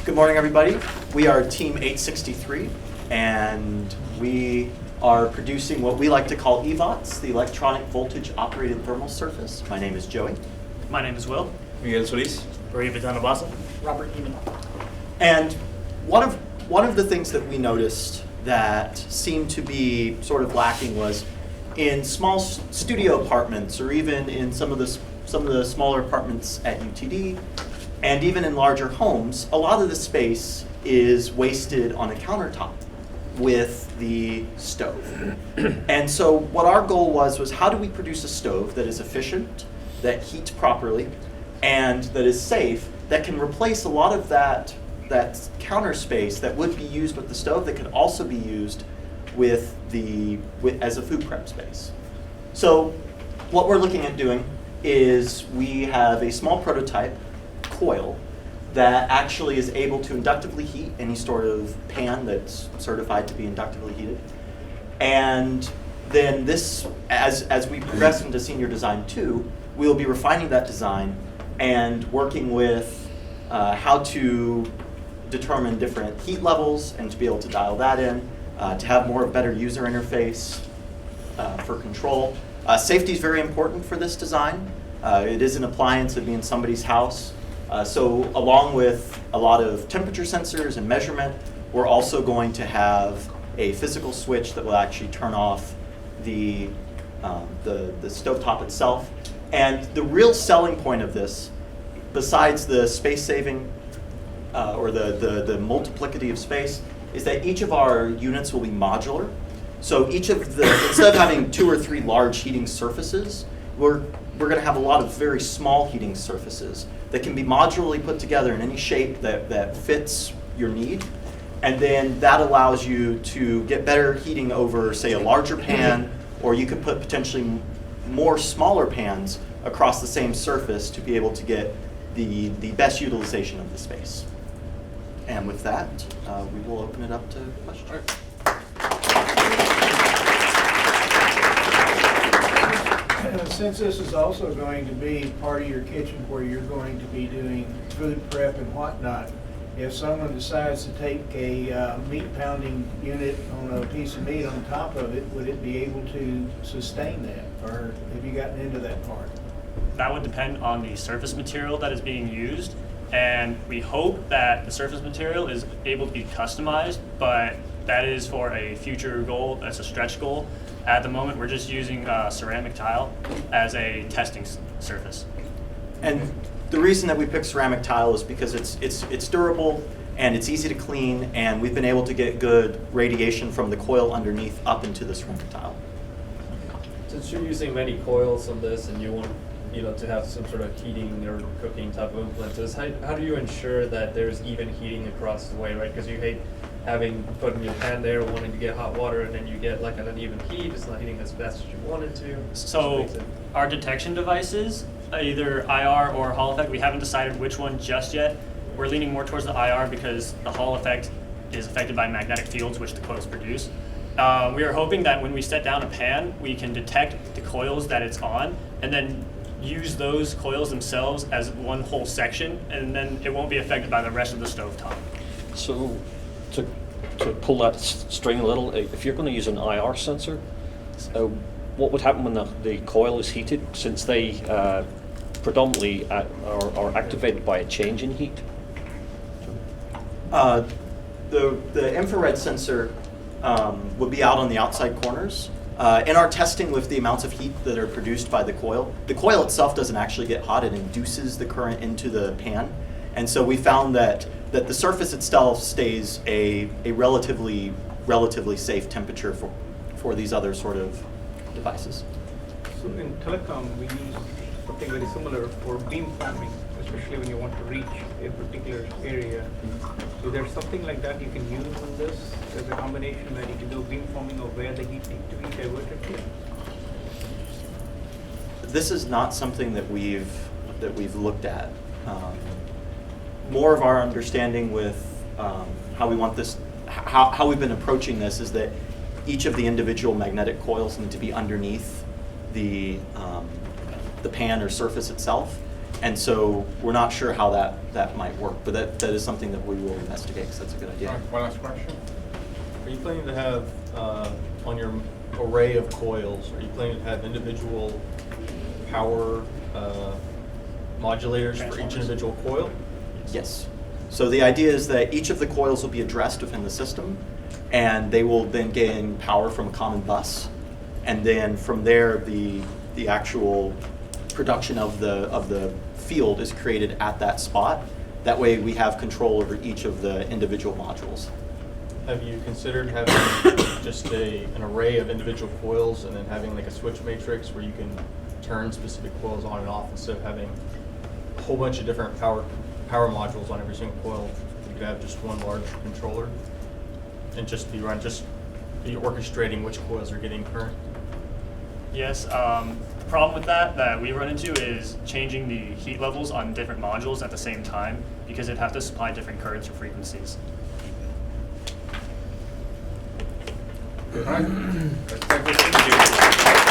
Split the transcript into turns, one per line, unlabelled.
Good morning, everybody. We are Team 863, and we are producing what we like to call EVOTS, the Electronic Voltage Operated Thermal Surface. My name is Joey.
My name is Will.
Miguel Solis.
Maria Vitanabasa.
Robert Eman.
And one of the things that we noticed that seemed to be sort of lacking was in small studio apartments, or even in some of the smaller apartments at UTD, and even in larger homes, a lot of the space is wasted on a countertop with the stove. And so what our goal was how do we produce a stove that is efficient, that heats properly, and that is safe, that can replace a lot of that counter space that would be used with the stove, that could also be used as a food prep space. So what we're looking at doing is we have a small prototype coil that actually is able to inductively heat any sort of pan that's certified to be inductively heated. And then this, as we progress into Senior Design 2, we'll be refining that design and working with how to determine different heat levels and to be able to dial that in, to have more better user interface for control. Safety is very important for this design. It is an appliance, it'd be in somebody's house. So along with a lot of temperature sensors and measurement, we're also going to have a physical switch that will actually turn off the stovetop itself. And the real selling point of this, besides the space saving or the multiplicity of space, is that each of our units will be modular. So instead of having 2 or 3 large heating surfaces, we're going to have a lot of very small heating surfaces that can be modularly put together in any shape that fits your need. And then that allows you to get better heating over, say, a larger pan, or you could put potentially more smaller pans across the same surface to be able to get the best utilization of the space. And with that, we will open it up to questions.
Since this is also going to be part of your kitchen where you're going to be doing food prep and whatnot, if someone decides to take a meat pounding unit on a piece of meat on top of it, would it be able to sustain that? Or have you gotten into that part?
That would depend on the surface material that is being used, and we hope that the surface material is able to be customized, but that is for a future goal. That's a stretch goal. At the moment, we're just using ceramic tile as a testing surface.
And the reason that we pick ceramic tile is because it's durable and it's easy to clean, and we've been able to get good radiation from the coil underneath up into the ceramic tile.
Since you're using many coils on this and you want to have some sort of heating or cooking type of influences, how do you ensure that there's even heating across the way, right? Because you hate putting your pan there, wanting to get hot water, and then you get like an uneven heat. It's not heating as fast as you want it to.
So our detection devices, either IR or Hall effect, we haven't decided which one just yet. We're leaning more towards the IR because the Hall effect is affected by magnetic fields, which the coils produce. We are hoping that when we set down a pan, we can detect the coils that it's on, and then use those coils themselves as one whole section, and then it won't be affected by the rest of the stovetop.
So to pull that string a little, if you're going to use an IR sensor, what would happen when the coil is heated, since they predominantly are activated by a change in heat?
The infrared sensor would be out on the outside corners. In our testing with the amounts of heat that are produced by the coil itself doesn't actually get hot. It induces the current into the pan. And so we found that the surface itself stays a relatively safe temperature for these other sort of devices.
So in telecom, we use something very similar for beam forming, especially when you want to reach a particular area. Is there something like that you can use on this? There's a combination where you can do beam forming of where the heat needs to be diverted to?
This is not something that we've looked at. More of our understanding with how we want this, how we've been approaching this is that each of the individual magnetic coils need to be underneath the pan or surface itself, And so we're not sure how that might work, but that is something that we will investigate, because that's a good idea.
All right, one last question.
Are you planning to have, on your array of coils, are you planning to have individual power modulators for each
Transformers.
individual coil?
Yes. So the idea is that each of the coils will be addressed within the system, and they will then gain power from a common bus. And then from there, the actual production of the field is created at that spot. That way we have control over each of the individual modules.
Have you considered having just an array of individual coils and then having like a switch matrix where you can turn specific coils on and off instead of having a whole bunch of different power modules on every single coil? You could have just one large controller and just be orchestrating which coils are getting current.
Yes, the problem with that we run into is changing the heat levels on different modules at the same time, because it'd have to supply different currents or frequencies.
All right. Thank you.